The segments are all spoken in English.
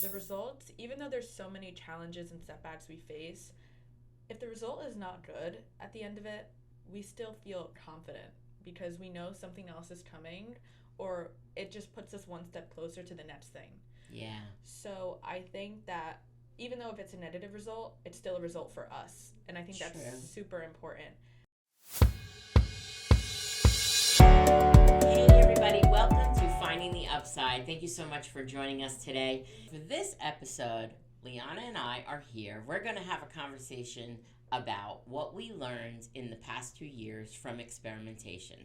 The results, even though there's so many challenges and setbacks we face, if the result is not good at the end of it, we still feel confident because we know something else is coming, or it just puts us one step closer to the next thing. Yeah. So I think that even though if it's a negative result, it's still a result for us. And I think True. that's super important. Hey everybody, welcome to Finding the Upside. Thank you so much for joining us today. For this episode, Liyana and I are here. We're going to have a conversation about what we learned in the past 2 years from experimentation.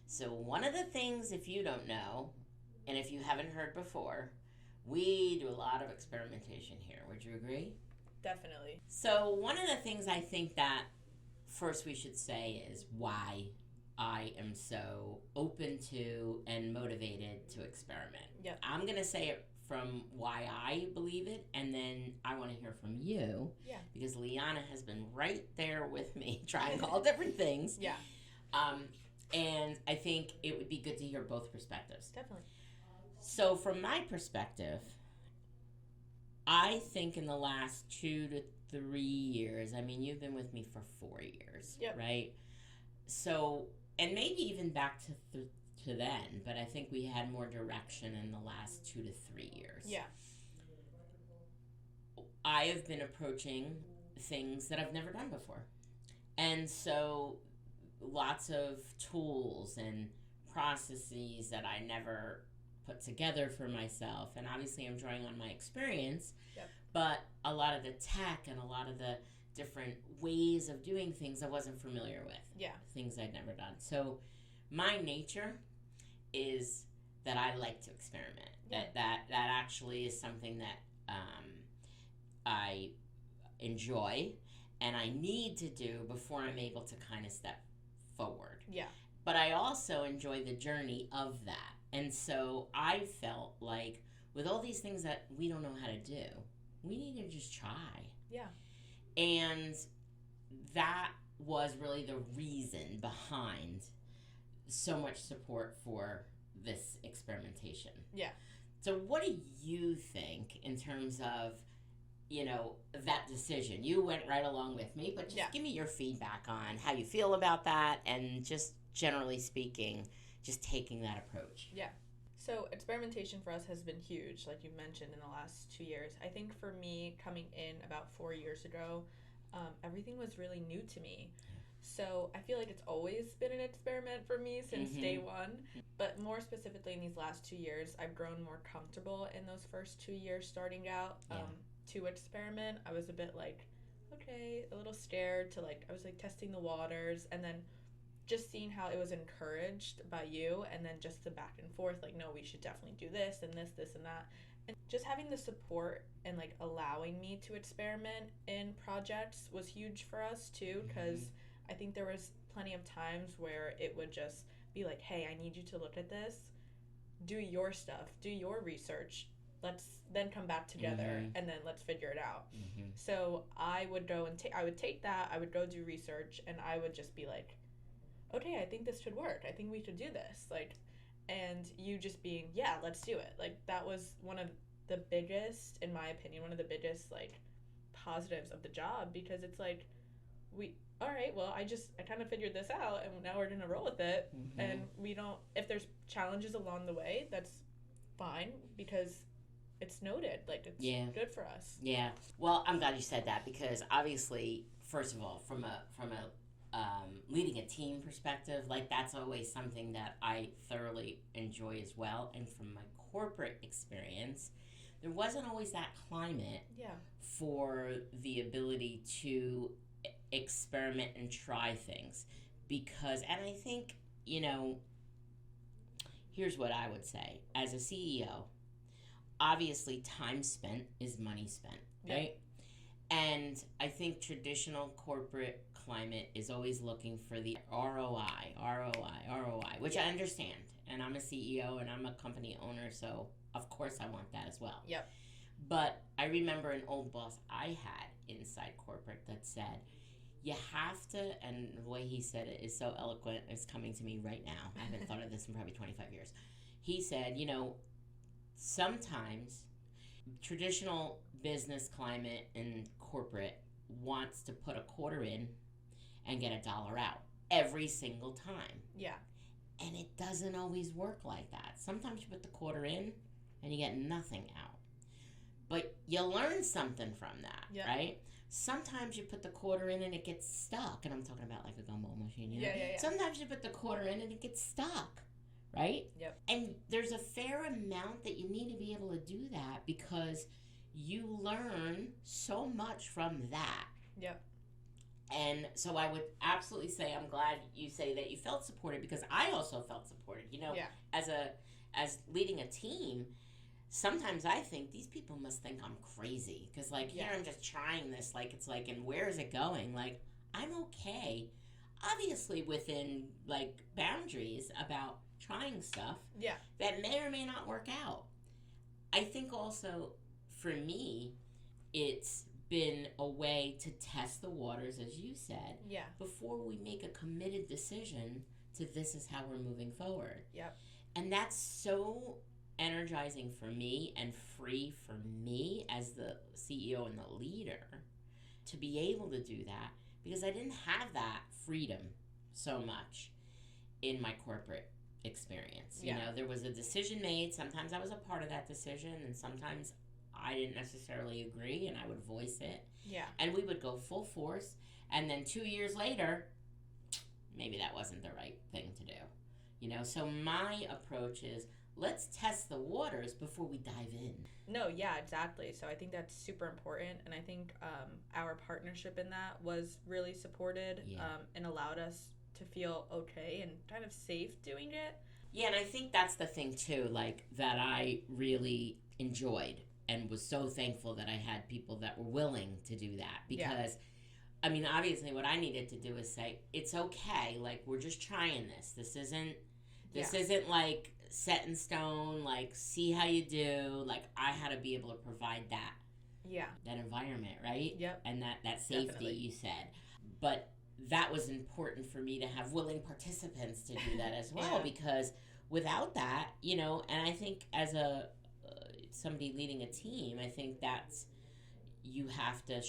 So one of the things, if you don't know, and if you haven't heard before, we do a lot of experimentation here. Would you agree? Definitely. So one of the things I think that first we should say is why I am so open to and motivated to experiment. Yep. I'm going to say it from why I believe it, and then I want to hear from you. Yeah. Because Liyana has been right there with me trying all different things. Yeah. And I think it would be good to hear both perspectives. Definitely. So from my perspective, I think in the last 2 to 3 years, I mean, you've been with me for 4 years, Yep. right? So, and maybe even back to then, but I think we had more direction in the last 2 to 3 years. Yeah. I have been approaching things that I've never done before. And so lots of tools and processes that I never put together for myself. And obviously I'm drawing on my experience, Yep. but a lot of the tech and a lot of the different ways of doing things I wasn't familiar with. Yeah. Things I'd never done. So my nature is that I like to experiment. Yeah. That actually is something that I enjoy and I need to do before I'm able to kind of step forward. Yeah. But I also enjoy the journey of that. And so I felt like with all these things that we don't know how to do, we need to just try. Yeah. And that was really the reason behind so much support for this experimentation. Yeah. So what do you think in terms of, that decision? You went right along with me, but just give me your feedback on how you feel about that and just generally speaking, just taking that approach. Yeah. So experimentation for us has been huge, like you mentioned, in the last 2 years. I think for me, coming in about 4 years ago, everything was really new to me. So I feel like it's always been an experiment for me since day one. But more specifically in these last 2 years, I've grown more comfortable in those first 2 years starting out to experiment. I was a bit like, okay, a little scared to I was testing the waters, and then just seeing how it was encouraged by you, and then just the back and forth, no, we should definitely do this and this and that. And just having the support and allowing me to experiment in projects was huge for us too, because I think there was plenty of times where it would just be like, hey, I need you to look at this, do your stuff, do your research, let's then come back together and then let's figure it out. So I would go and I would take that, I would go do research, and I would just be like, okay, I think this should work, I think we should do this, and you just being, yeah, let's do it. That was one of the biggest, in my opinion, one of the biggest positives of the job, because it's all right, well, I kind of figured this out, and now we're gonna roll with it. And we don't, if there's challenges along the way, that's fine, because it's noted, it's good for us. Yeah. Well, I'm glad you said that, because obviously, first of all, from a leading a team perspective, that's always something that I thoroughly enjoy as well. And from my corporate experience, there wasn't always that climate for the ability to experiment and try things, because, and I think, here's what I would say. As a CEO, obviously time spent is money spent, right? And I think traditional corporate climate is always looking for the ROI, which I understand. And I'm a CEO and I'm a company owner, so of course I want that as well. Yep. But I remember an old boss I had inside corporate that said, you have to, and the way he said it is so eloquent, it's coming to me right now. I haven't thought of this in probably 25 years. He said, sometimes traditional business climate and corporate wants to put a quarter in and get $1 out every single time. Yeah. And it doesn't always work like that. Sometimes you put the quarter in and you get nothing out. But you learn something from that, right? Sometimes you put the quarter in and it gets stuck. And I'm talking about like a gumball machine, you know? Yeah. Sometimes you put the quarter in and it gets stuck, right? Yep. And there's a fair amount that you need to be able to do that because you learn so much from that. Yep. And so I would absolutely say I'm glad you say that you felt supported because I also felt supported. You know, as leading a team, sometimes I think these people must think I'm crazy because like here I'm just trying this like it's like and where is it going? Like I'm okay, obviously within like boundaries about trying stuff that may or may not work out. I think also for me, it's been a way to test the waters, as you said, before we make a committed decision to this is how we're moving forward. Yep. And that's so energizing for me and free for me as the CEO and the leader to be able to do that because I didn't have that freedom so much in my corporate experience. You know, there was a decision made. Sometimes I was a part of that decision and sometimes I didn't necessarily agree and I would voice it. Yeah. And we would go full force. And then 2 years later, maybe that wasn't the right thing to do. You know, so my approach is let's test the waters before we dive in. No, yeah, exactly. So I think that's super important. And I think our partnership in that was really supported and allowed us to feel okay and kind of safe doing it. Yeah, and I think that's the thing too, like that I really enjoyed. And was so thankful that I had people that were willing to do that because, I mean, obviously what I needed to do is say, it's okay, like, we're just trying this. This isn't like set in stone, like, see how you do. Like, I had to be able to provide that. Yeah. That environment, right? Yep. And that safety, definitely. You said. But that was important for me to have willing participants to do that as well because without that, you know, and I think as somebody leading a team, I think that's you have to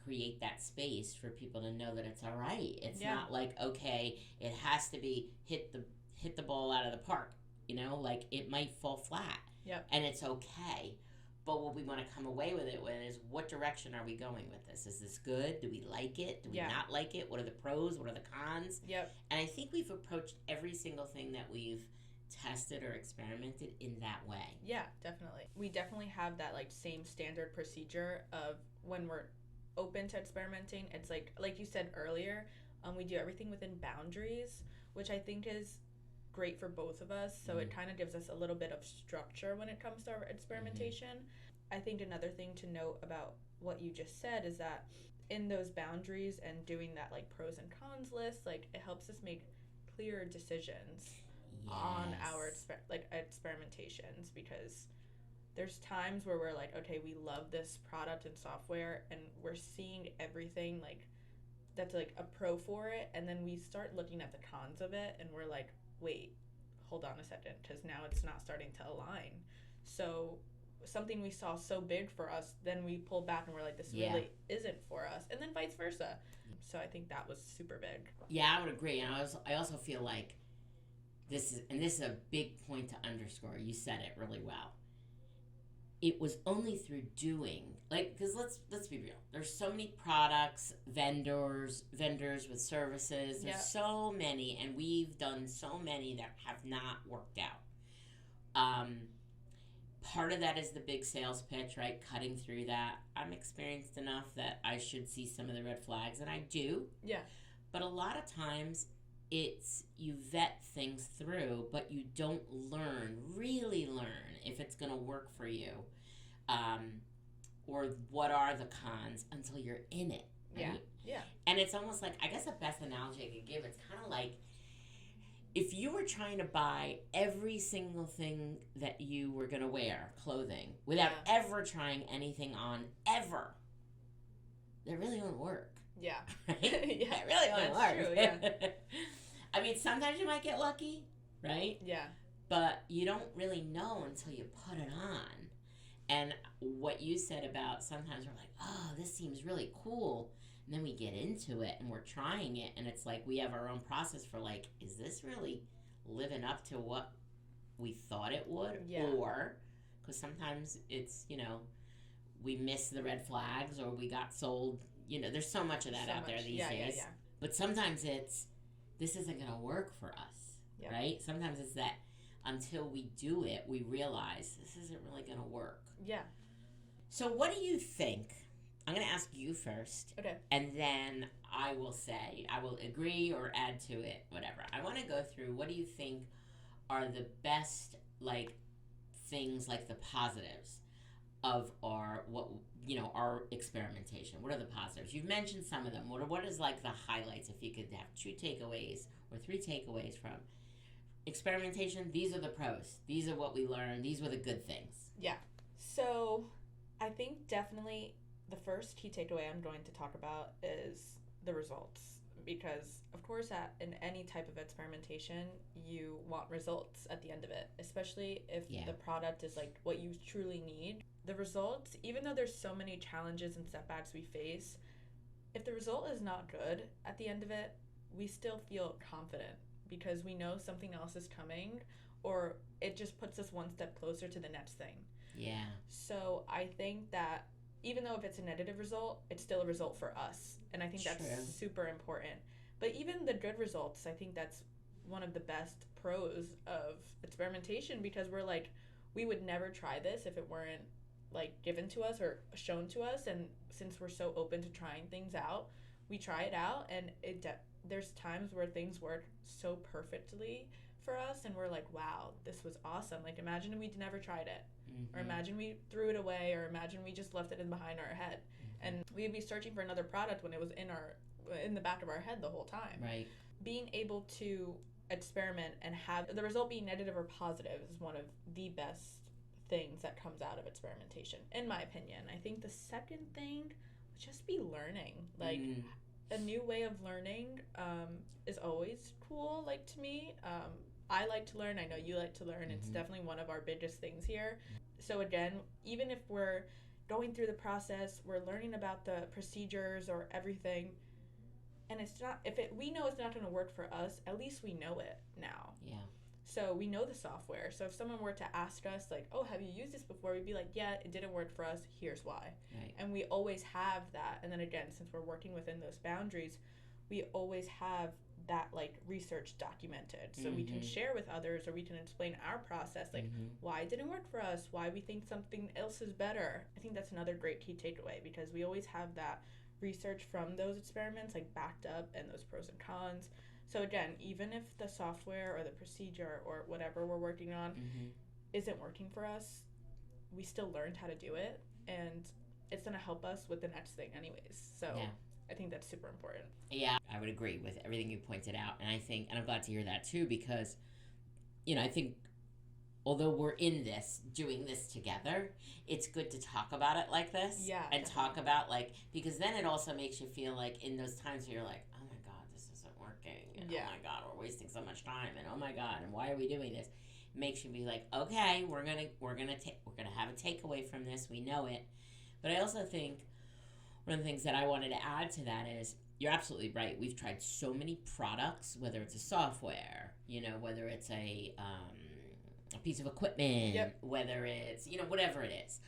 create that space for people to know that it's all right. It's not like okay, it has to be hit the ball out of the park. You know, like it might fall flat. Yep. And it's okay. But what we want to come away with is what direction are we going with this? Is this good? Do we like it? Do we not like it? What are the pros? What are the cons? Yep. And I think we've approached every single thing that we've tested or experimented in that way. Yeah, definitely. We definitely have that like same standard procedure of when we're open to experimenting. It's like you said earlier, we do everything within boundaries, which I think is great for both of us. So it kind of gives us a little bit of structure when it comes to our experimentation. I think another thing to note about what you just said is that in those boundaries and doing that like pros and cons list, like it helps us make clearer decisions on our experimentations because there's times where we're like, okay, we love this product and software and we're seeing everything like that's like a pro for it, and then we start looking at the cons of it and we're like, wait, hold on a second, because now it's not starting to align. So something we saw so big for us, then we pull back and we're like, this really isn't for us, and then vice versa. So I think that was super big. Yeah, I would agree. And I also feel like this is a big point to underscore. You said it really well. It was only through doing, like, because let's be real. There's so many products, vendors with services. There's so many, and we've done so many that have not worked out. Part of that is the big sales pitch, right? Cutting through that. I'm experienced enough that I should see some of the red flags, and I do. Yeah. But a lot of times, it's you vet things through, but you don't really learn if it's going to work for you, or what are the cons until you're in it, right? Yeah. And it's almost like, I guess the best analogy I could give, it's kind of like if you were trying to buy every single thing that you were going to wear, clothing, without ever trying anything on, ever, that really won't work. Yeah. Right? Yeah, it really won't work. True, yeah. I mean, sometimes you might get lucky, right? Yeah. But you don't really know until you put it on. And what you said about sometimes we're like, oh, this seems really cool. And then we get into it and we're trying it. And it's like we have our own process for like, is this really living up to what we thought it would? Yeah. Or, because sometimes it's, we miss the red flags or we got sold. There's so much of that out there these days. Yeah. But sometimes it's, this isn't going to work for us, right? Sometimes it's that until we do it, we realize this isn't really going to work. Yeah. So what do you think? I'm going to ask you first. Okay. And then I will agree or add to it, whatever. I want to go through, what do you think are the best, things, the positives of our experimentation? What are the positives? You've mentioned some of them. What is, the highlights, if you could have 2 takeaways or 3 takeaways from experimentation? These are the pros. These are what we learned. These were the good things. Yeah. So I think definitely the first key takeaway I'm going to talk about is the results. Because, of course, in any type of experimentation, you want results at the end of it, especially if the product is, what you truly need. The results, even though there's so many challenges and setbacks we face, if the result is not good at the end of it, we still feel confident because we know something else is coming, or it just puts us one step closer to the next thing. Yeah. So I think that even though if it's a negative result, it's still a result for us. And I think that's super important. But even the good results, I think that's one of the best pros of experimentation, because we're we would never try this if it weren't given to us or shown to us. And since we're so open to trying things out, we try it out, and there's times where things work so perfectly for us, and we're like, wow, this was awesome. Imagine we'd never tried it. Or imagine we threw it away, or imagine we just left it behind our head. And we'd be searching for another product when it was in the back of our head the whole time. Right. Being able to experiment and have the result be negative or positive is one of the best things that comes out of experimentation, in my opinion. I think the second thing would just be learning. A new way of learning is always cool, to me. I like to learn. I know you like to learn. It's definitely one of our biggest things here. So again, even if we're going through the process, we're learning about the procedures or everything, and we know it's not going to work for us, at least we know it now. Yeah. So we know the software. So if someone were to ask us, oh, have you used this before? We'd be like, yeah, it didn't work for us. Here's why. Right. And we always have that. And then again, since we're working within those boundaries, we always have that research documented, so we can share with others, or we can explain our process, why it didn't work for us, why we think something else is better. I think that's another great key takeaway, because we always have that research from those experiments backed up, and those pros and cons. So again, even if the software or the procedure or whatever we're working on isn't working for us, we still learned how to do it, and it's going to help us with the next thing anyways. So I think that's super important. Yeah, I would agree with everything you pointed out. And I'm glad to hear that too, because, I think although we're in this, doing this together, it's good to talk about it like this. Yeah. And talk about because then it also makes you feel in those times where you're like, oh my God, this isn't working. And oh my God, we're wasting so much time. And oh my God, and why are we doing this? It makes you be like, okay, we're gonna have a takeaway from this. We know it. But I also think one of the things that I wanted to add to that is, you're absolutely right. We've tried so many products, whether it's a software, whether it's a piece of equipment, whether it's, whatever it is,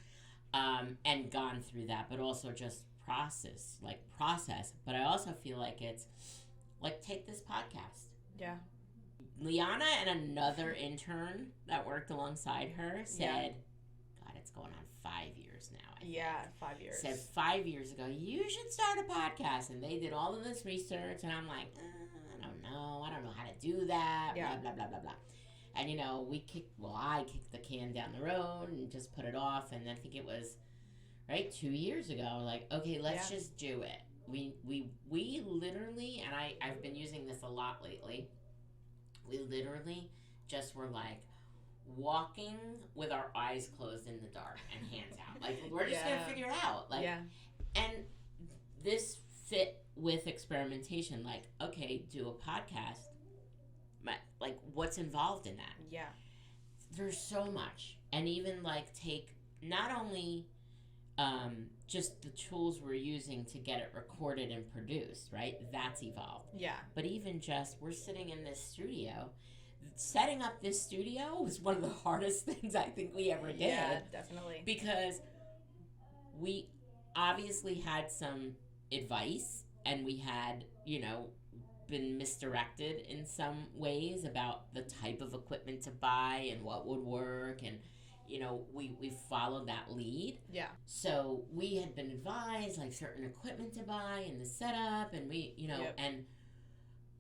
and gone through that, but also just process. But I also feel like it's, take this podcast. Yeah. Liyana and another intern that worked alongside her said, God, it's going on 5 years now. 5 years. Said 5 years ago, you should start a podcast. And they did all of this research. And I'm like, I don't know how to do that. Blah, blah, blah, blah, blah. And, I kicked the can down the road and just put it off. And I think it was, 2 years ago, okay, let's just do it. We literally, and I've been using this a lot lately, we literally just were walking with our eyes closed in the dark and hands out. We're just going to figure it out. And this fit with experimentation. Okay, do a podcast. But, what's involved in that? Yeah. There's so much. And even, take not only just the tools we're using to get it recorded and produced, right? That's evolved. Yeah. But even just, we're sitting in this studio. Setting up this studio was one of the hardest things I think we ever did. Yeah, definitely. Because we obviously had some advice, and we had, been misdirected in some ways about the type of equipment to buy and what would work, and we followed that lead. Yeah. So we had been advised like certain equipment to buy and the setup, and and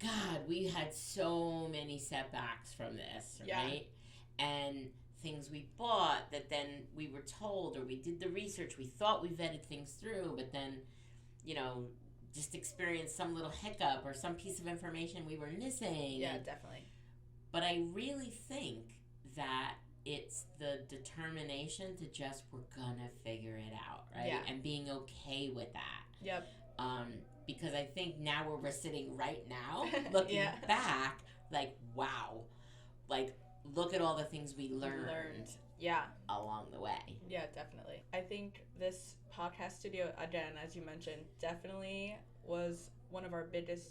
God, we had so many setbacks from this, right? And things we bought that then we were told, or we did the research, we thought we vetted things through, but then, just experienced some little hiccup or some piece of information we were missing. Yeah, definitely. But I really think that it's the determination to just, we're gonna figure it out, right? Yeah. And being okay with that. Yep. Because I think now where we're sitting right now, looking back, like, wow. Like, look at all the things we learned. Yeah. Along the way. Yeah, definitely. I think this podcast studio, again, as you mentioned, definitely was one of our biggest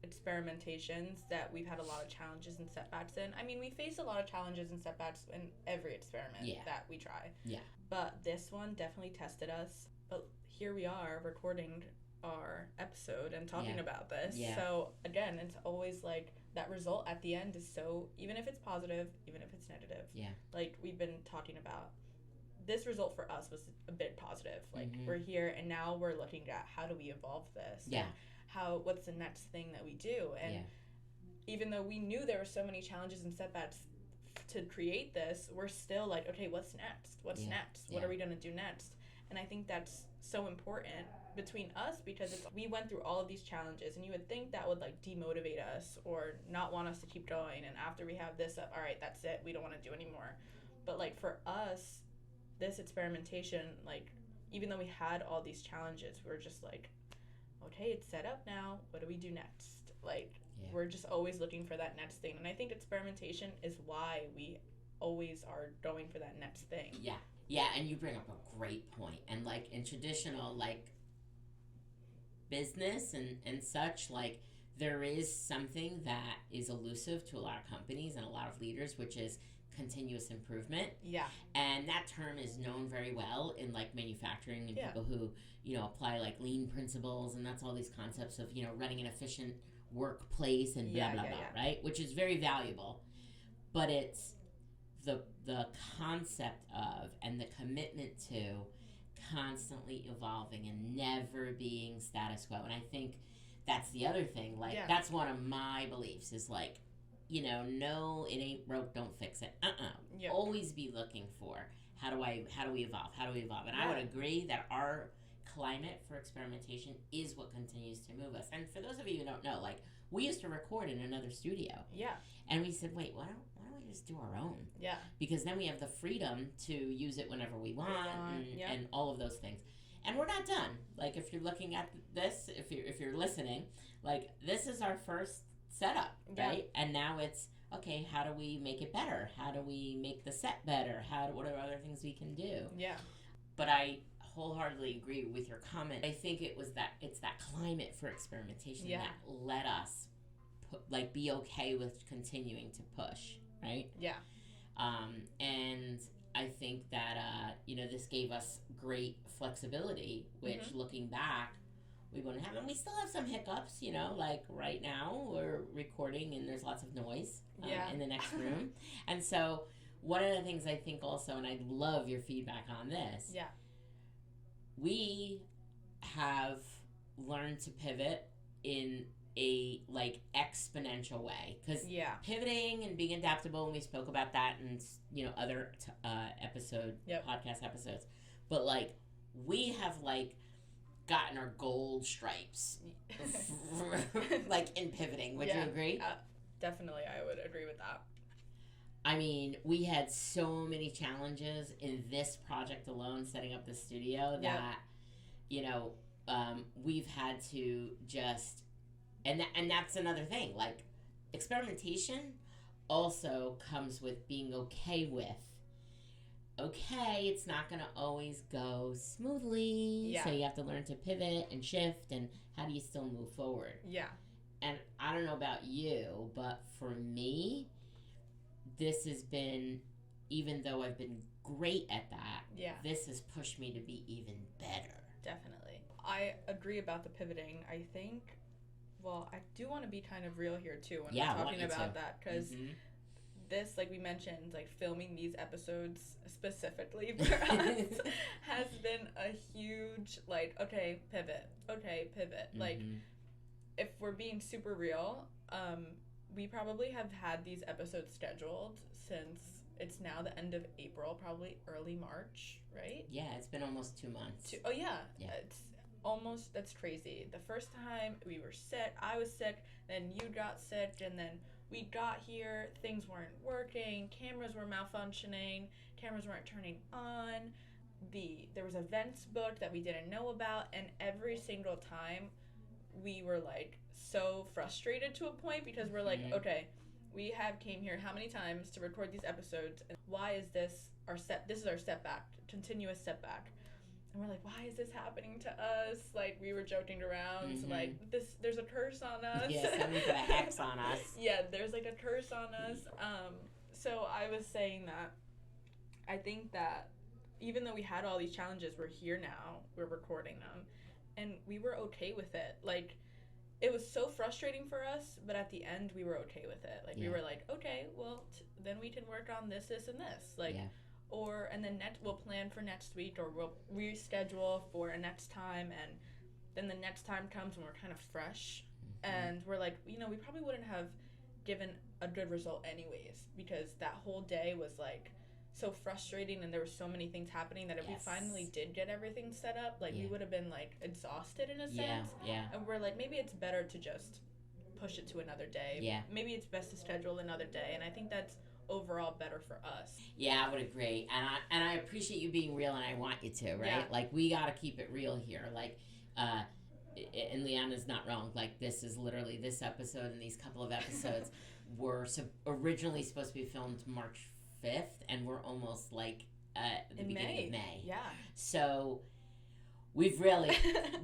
experimentations that we've had a lot of challenges and setbacks in. I mean, we face a lot of challenges and setbacks in every experiment that we try. Yeah. But this one definitely tested us. But here we are recording our episode and talking about this. Yeah. So again, it's always like that result at the end is so, even if it's positive, even if it's negative. Yeah. Like we've been talking about, this result for us was a bit positive. Like we're here and now we're looking at how do we evolve this? Yeah. What's the next thing that we do? And even though we knew there were so many challenges and setbacks to create this, we're still like, okay, what's next? What's next? What are we going to do next? And I think that's so important between us because we went through all of these challenges, and you would think that would like demotivate us or not want us to keep going. And after we have this up, all right, that's it. We don't want to do anymore. But like for us, this experimentation, like even though we had all these challenges, we were just like, okay, it's set up now. What do we do next? Like we're just always looking for that next thing. And I think experimentation is why we always are going for that next thing. Yeah. Yeah, and you bring up a great point. And like in traditional like business and such, like there is something that is elusive to a lot of companies and a lot of leaders, which is continuous improvement. Yeah. And that term is known very well in like manufacturing and people who, apply like lean principles, and that's all these concepts of, running an efficient workplace and blah, blah, blah, right? Which is very valuable. But it's the concept of and the commitment to constantly evolving and never being status quo. And I think that's the other thing. Like that's one of my beliefs is like, no, it ain't broke, don't fix it. Yep. Always be looking for how do we evolve? How do we evolve? And I would agree that our climate for experimentation is what continues to move us. And for those of you who don't know, like we used to record in another studio. Yeah. And we said, wait, why don't we just do our own? Yeah. Because then we have the freedom to use it whenever we want and all of those things. And we're not done. Like if you're looking at this, if you're listening, like this is our first setup, right? And now it's okay, how do we make it better? How do we make the set better? What are other things we can do? Yeah. But I wholeheartedly agree with your comment. I think it's that climate for experimentation that let us be okay with continuing to push, right? Yeah. And I think that this gave us great flexibility, which looking back we wouldn't have. And we still have some hiccups, like right now we're recording and there's lots of noise in the next room. And so one of the things I think also, and I'd love your feedback on this, we have learned to pivot in a exponential way, because pivoting and being adaptable, and we spoke about that in other podcast episodes, but we have gotten our gold stripes in pivoting. Would you agree? Definitely, I would agree with that. I mean, we had so many challenges in this project alone, setting up the studio, that we've had to just, and that's another thing. Experimentation also comes with being okay with okay, it's not going to always go smoothly. Yeah. So you have to learn to pivot and shift, and how do you still move forward? Yeah. And I don't know about you, but for me, this has been, even though I've been great at that, this has pushed me to be even better. Definitely. I agree about the pivoting. I think, well, I do want to be kind of real here too when we're talking about that, because this, like we mentioned, like filming these episodes specifically for us has been a huge, like, okay, pivot. Like, if we're being super real, we probably have had these episodes scheduled since it's now the end of April, probably early March, right? Yeah, it's been almost 2 months. Oh, yeah. It's almost, that's crazy. The first time we were sick, I was sick, then you got sick, and then we got here, things weren't working, cameras were malfunctioning, cameras weren't turning on, there was events booked that we didn't know about, and every single time we were like so frustrated to a point, because we're like, okay, we have came here how many times to record these episodes, and why is this this is our setback, continuous setback. And we're like, why is this happening to us? Like, we were joking around, so like, there's a curse on us. Yeah, somebody put a hex on us. Yeah, there's like a curse on us. So I was saying that I think that even though we had all these challenges, we're here now, we're recording them, and we were okay with it. Like, it was so frustrating for us, but at the end, we were okay with it. Like, we were like, okay, well, then we can work on this, and this. Like, and then we'll plan for next week, or we'll reschedule for a next time, and then the next time comes and we're kind of fresh, and we're like, we probably wouldn't have given a good result anyways, because that whole day was like so frustrating, and there were so many things happening that if we finally did get everything set up, like we would have been like exhausted in a sense. And we're like, maybe it's better to just push it to another day. Maybe it's best to schedule another day, and I think that's overall better for us. Yeah, I would agree, and I appreciate you being real, and I want you to, right? Like, we got to keep it real here. Like, and Liyana's not wrong. Like, this is literally, this episode and these couple of episodes were originally supposed to be filmed March 5th, and we're almost like the beginning of May. Yeah. So we've really,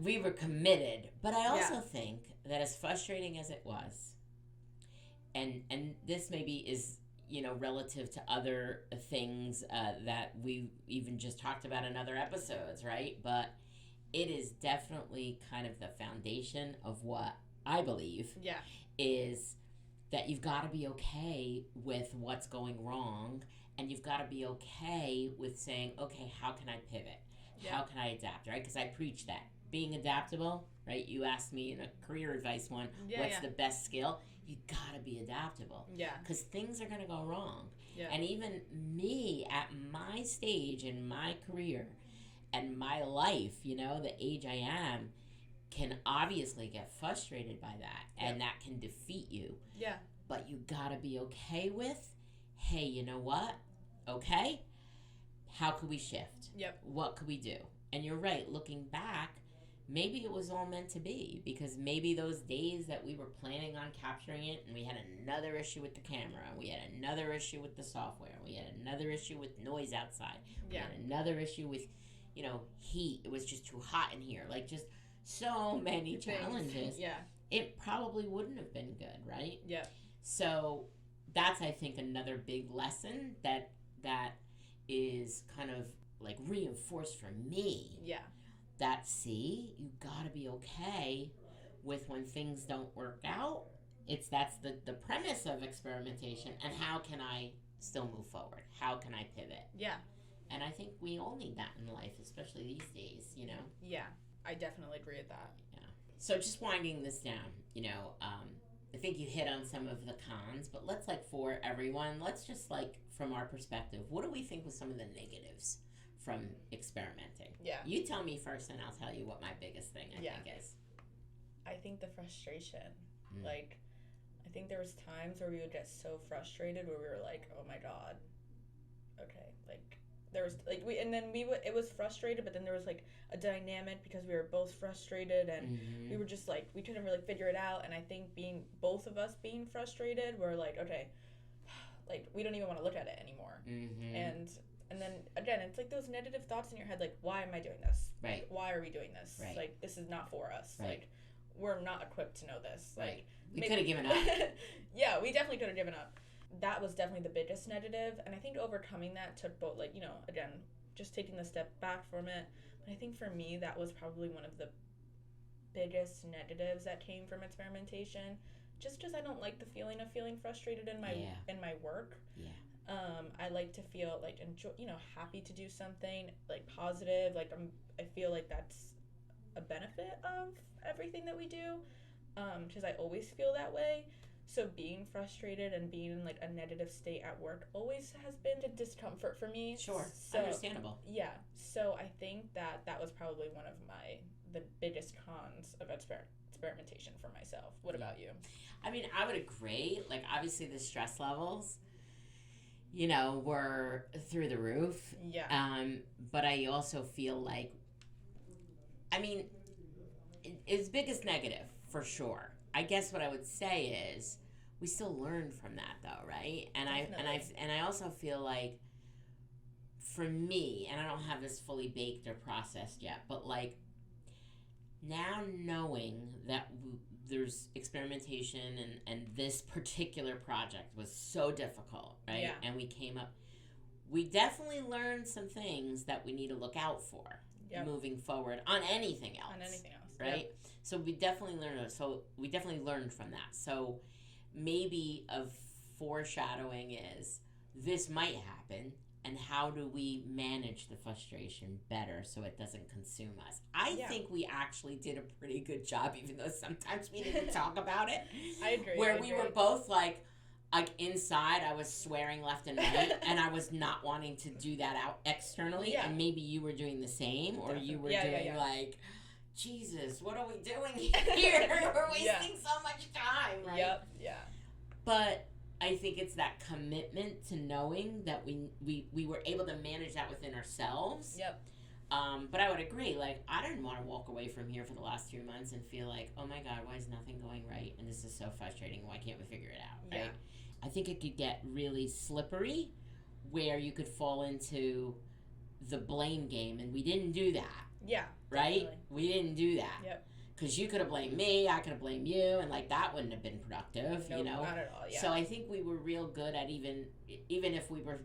we were committed. But I also think that as frustrating as it was, and this maybe is, relative to other things that we even just talked about in other episodes, right? But it is definitely kind of the foundation of what I believe is that you've got to be okay with what's going wrong, and you've got to be okay with saying, okay, how can I pivot? How can I adapt, right? Because I preach that. Being adaptable, right? You asked me in a career advice one, what's the best skill? You got to be adaptable. Yeah. Because things are going to go wrong. Yeah. And even me at my stage in my career and my life, the age I am, can obviously get frustrated by that, and that can defeat you. Yeah. But you gotta be okay with, hey, you know what? Okay, how could we shift? Yep. What could we do? And you're right, looking back, maybe it was all meant to be, because maybe those days that we were planning on capturing it, and we had another issue with the camera, we had another issue with the software, we had another issue with noise outside, we had another issue with, heat. It was just too hot in here. Like, just so many challenges. Yeah. It probably wouldn't have been good, right? Yeah. So that's, I think, another big lesson that is kind of like reinforced for me. Yeah. That, see, you gotta be okay with when things don't work out. That's the premise of experimentation. And how can I still move forward? How can I pivot? Yeah. And I think we all need that in life, especially these days, Yeah, I definitely agree with that. Yeah. So just winding this down, I think you hit on some of the cons, but let's, for everyone, let's just, from our perspective, what do we think was some of the negatives from experimenting? Yeah. You tell me first, and I'll tell you what my biggest thing I think is. I think the frustration. I think there was times where we would get so frustrated where we were like, oh my God, okay, there was it was frustrated, but then there was a dynamic because we were both frustrated, and we were just we couldn't really figure it out. And I think both of us being frustrated, we're okay, we don't even want to look at it anymore. And And then again, it's like those negative thoughts in your head, like, why am I doing this? Right. Why are we doing this? Right. Like, this is not for us. Right. Like, we're not equipped to know this. Like, right. We could have given up. Yeah, we definitely could have given up. That was definitely the biggest negative, and I think overcoming that took both, like, again, just taking the step back from it. But I think for me, that was probably one of the biggest negatives that came from experimentation, just because I don't like the feeling of feeling frustrated in my work. Yeah. I like to feel like happy to do something like positive. Like I feel like that's a benefit of everything that we do, because I always feel that way. So being frustrated and being in like a negative state at work always has been a discomfort for me. Sure, understandable. Yeah, so I think that was probably one of the biggest cons of experimentation for myself. What about you? I mean, I would agree. Like, obviously the stress levels, were through the roof. Yeah. But I also feel like, I mean, it's biggest negative for sure. I guess what I would say is we still learn from that though, right? And I also feel like for me, and I don't have this fully baked or processed yet, but like now knowing that there's experimentation and this particular project was so difficult, right? Yeah. And we definitely learned some things that we need to look out for moving forward on anything else. Right? Yep. So we definitely learned from that. So maybe a foreshadowing is this might happen, and how do we manage the frustration better so it doesn't consume us? I think we actually did a pretty good job, even though sometimes we didn't talk about it. I agree. Where we were both like inside, I was swearing left and right, and I was not wanting to do that out externally. Yeah. And maybe you were doing the same, or you were doing like, Jesus, what are we doing here? We're wasting so much time, right? Yep, yeah. But I think it's that commitment to knowing that we were able to manage that within ourselves. Yep. But I would agree, like, I didn't want to walk away from here for the last 3 months and feel like, oh my God, why is nothing going right? And this is so frustrating. Why can't we figure it out, right? Yeah. I think it could get really slippery where you could fall into the blame game, and we didn't do that. Yeah. Right? Definitely. We didn't do that. Yep. Because you could have blamed me, I could have blamed you, and like that wouldn't have been productive, Not at all, yeah. So I think we were real good at even if we were,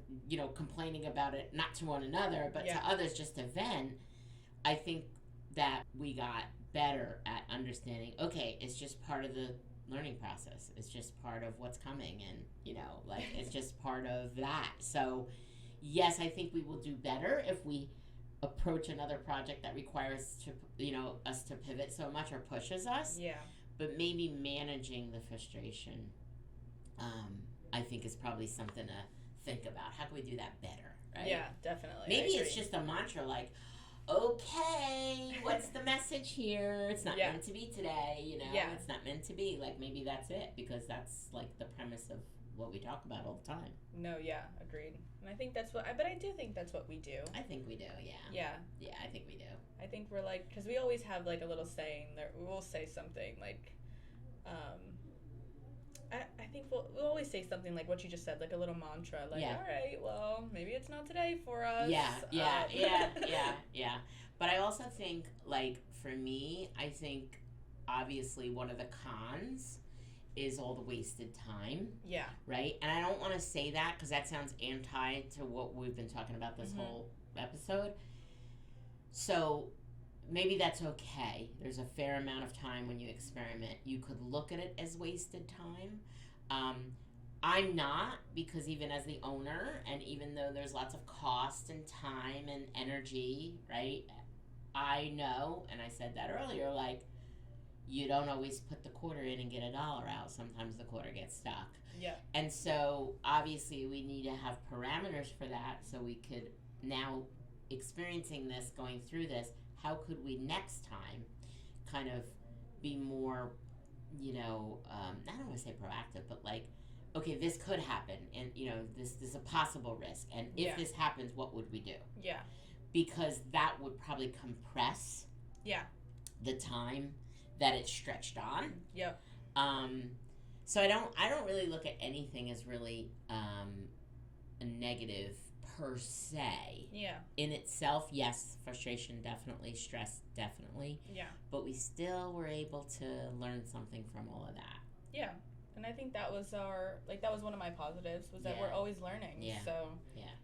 complaining about it, not to one another, but to others just to vent, I think that we got better at understanding, okay, it's just part of the learning process. It's just part of what's coming, and, it's just part of that. So, yes, I think we will do better if we approach another project that requires us to pivot so much or pushes us. Yeah. But maybe managing the frustration, I think is probably something to think about. How can we do that better, right? Yeah, definitely. Maybe it's just a mantra like, okay, what's the message here? It's not meant to be today, Yeah. It's not meant to be. Like, maybe that's it, because that's like the premise of what we talk about all the time. No, yeah, agreed. And I think but I do think that's what we do. I think we do, yeah. Yeah. Yeah, I think we do. I think we're like, because we always have like a little saying that we will say something like, I think we'll always say something like what you just said, like a little mantra, like, all right, well, maybe it's not today for us. Yeah. But I also think, like, for me, I think obviously one of the cons is all the wasted time. Yeah. Right? And I don't want to say that because that sounds anti to what we've been talking about this whole episode. So maybe that's okay. There's a fair amount of time when you experiment. You could look at it as wasted time. I'm not, because even as the owner, and even though there's lots of cost and time and energy, right? I know, and I said that earlier, like, you don't always put the quarter in and get $1 out. Sometimes the quarter gets stuck. Yeah. And so obviously we need to have parameters for that, so we could now, experiencing this, going through this, how could we next time kind of be more, I don't want to say proactive, but like, okay, this could happen, and this is a possible risk, and if this happens, what would we do? Yeah. Because that would probably compress the time that it's stretched on. Yep. So I don't really look at anything as really a negative per se. Yeah. In itself, yes, frustration definitely, stress definitely. Yeah. But we still were able to learn something from all of that. Yeah. And I think that was that was one of my positives, was that we're always learning. Yeah. So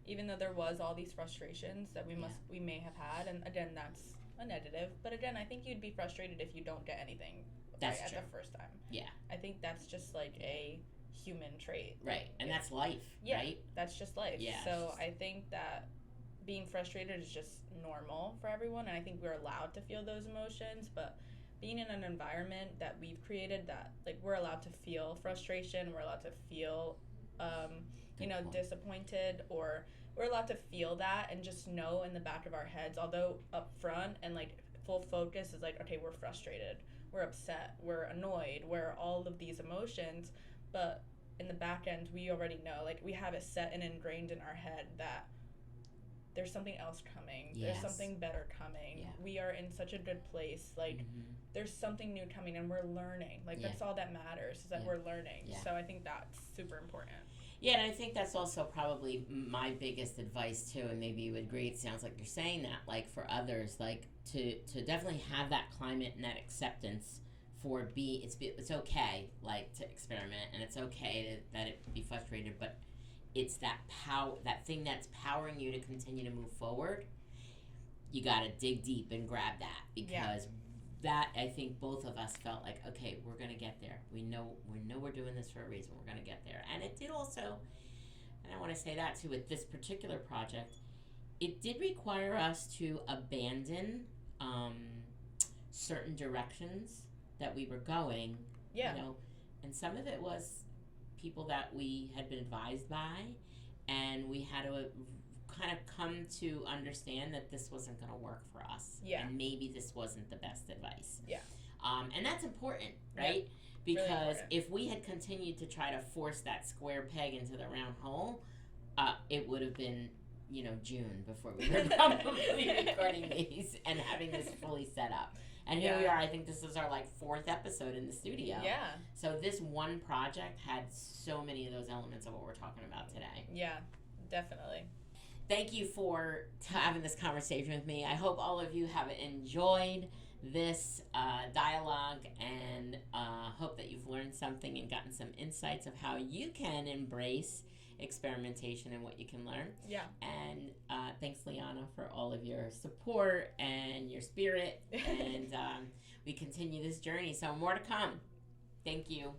even though there was all these frustrations that we may have had, and again, that's a negative, but again, I think you'd be frustrated if you don't get anything That's right true. at the first time. Yeah. I think that's just like a human trait. Right. And that's life, right? That's just life. Yeah. So I think that being frustrated is just normal for everyone, and I think we're allowed to feel those emotions, but being in an environment that we've created, that like we're allowed to feel frustration, we're allowed to feel disappointed, or we're allowed to feel that and just know in the back of our heads, although up front and like full focus is like, okay, we're frustrated, we're upset, we're annoyed, we're all of these emotions, but in the back end we already know, like we have it set and ingrained in our head that there's something else coming. There's something better coming. Yeah. We are in such a good place. Like, there's something new coming, and we're learning. Like, that's all that matters, is that we're learning. Yeah. So I think that's super important. Yeah, and I think that's also probably my biggest advice, too, and maybe you would agree. It sounds like you're saying that, like, for others, like, to definitely have that climate and that acceptance for it's okay, like, to experiment, and it's okay that it be frustrated, but it's that thing that's powering you to continue to move forward. You got to dig deep and grab that, because that, I think both of us felt like, okay, we're going to get there. We know we're doing this for a reason. We're going to get there. And it did also, and I want to say that too, with this particular project, it did require us to abandon certain directions that we were going. Yeah. And some of it was people that we had been advised by, and we had to kind of come to understand that this wasn't going to work for us. Yeah. And maybe this wasn't the best advice. Yeah. And that's important, right? Yep. Because really important. If we had continued to try to force that square peg into the round hole, it would have been, June before we were probably recording these and having this fully set up. And here we are. I think this is our 4th episode in the studio. Yeah. So this one project had so many of those elements of what we're talking about today. Yeah, definitely. Thank you for having this conversation with me. I hope all of you have enjoyed this dialogue, and hope that you've learned something and gotten some insights of how you can embrace experimentation and what you can learn. Yeah. And thanks, Liyana, for all of your support and your spirit. And we continue this journey. So more to come. Thank you.